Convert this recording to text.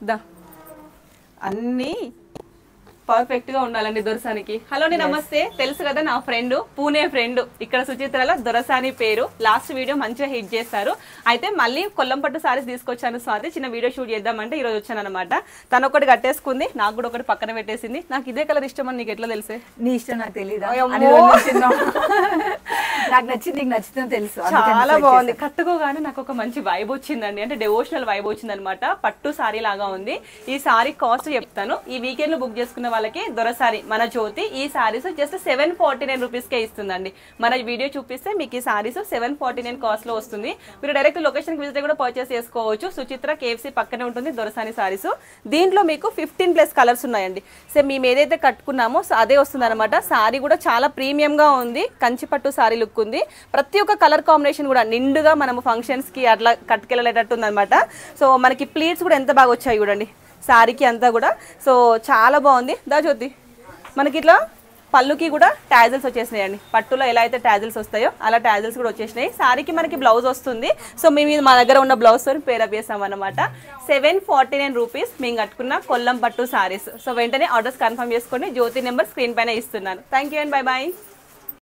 దా అన్నీ పర్ఫెక్ట్ గా ఉండాలండి దొరసానికి. హలో నమస్తే, తెలుసు కదా నా ఫ్రెండ్, పూణే ఫ్రెండ్, ఇక్కడ సుచిత్రల దొరసాని పేరు. లాస్ట్ వీడియో మంచిగా హిట్ చేస్తారు. అయితే మళ్ళీ కొల్లం పట్టు సారీస్ తీసుకొచ్చాను స్వాతి, చిన్న వీడియో షూట్ చేద్దామంటే ఈ రోజు వచ్చాను అనమాట. తను ఒకటి కట్టేసుకుంది, నాకు కూడా ఒకటి పక్కన పెట్టేసింది. నాకు ఇదే కలర్ ఇష్టం అని నీకు ఎట్లా తెలిసే? నీ ఇష్టం నాకు తెలియదు, నాకు నచ్చింది, నీకు నచ్చుతుందో తెలుసు. చాలా బాగుంది, కట్టుకోగానే నాకు ఒక మంచి వైబ్ వచ్చిందండి, అంటే డివోషనల్ వైబ్ వచ్చింది అనమాట. పట్టు సారీ లాగా ఉంది. ఈ సారీ కాస్ట్ చెప్తాను. ఈ వీకెండ్ లో బుక్ చేసుకున్న వాళ్ళకి దొరసారి మన జ్యోతి ఈ సారీస్ జస్ట్ 749 రూపీస్ కే ఇస్తుందండి. మన వీడియో చూపిస్తే మీకు ఈ సారీస్ 749 కాస్ట్ లో వస్తుంది. మీరు డైరెక్ట్ లొకేషన్ కి విజిట్ కూడా పర్చేస్ చేసుకోవచ్చు. సుచిత్ర కేఎఫ్సి పక్కనే ఉంటుంది దొరసాని సారీస్. దీంట్లో మీకు 15+ కలర్స్ ఉన్నాయండి. సో మేము ఏదైతే కట్టుకున్నామో అదే వస్తుంది అనమాట. సారీ కూడా చాలా ప్రీమియం గా ఉంది, కంచి పట్టు సారీ లుక్ ఉంది. ప్రతి ఒక్క కలర్ కాంబినేషన్ కూడా నిండుగా మనము ఫంక్షన్స్ కి అట్లా కట్టుకెళ్ళేటట్టు ఉందన్నమాట. సో మనకి ప్లీట్స్ కూడా ఎంత బాగా వచ్చాయి చూడండి సారీకి అంతా కూడా. సో చాలా బాగుంది. దా జ్యోతి, మనకి ఇట్లా పళ్ళుకి కూడా టాజిల్స్ వచ్చేసినాయండి. పట్టులో ఎలా అయితే టాజిల్స్ వస్తాయో అలా టాజిల్స్ కూడా వచ్చేసినాయి. సారీకి మనకి బ్లౌజ్ వస్తుంది. సో మేము మా దగ్గర ఉన్న బ్లౌజ్ తో పేరప్ చేసాం అనమాట. 749 రూపీస్ మేము కట్టుకున్న కొల్లం పట్టు సారీస్. సో వెంటనే ఆర్డర్స్ కన్ఫర్మ్ చేసుకోండి. జ్యోతి నెంబర్ స్క్రీన్ పైన ఇస్తున్నాను. Thank you and bye bye.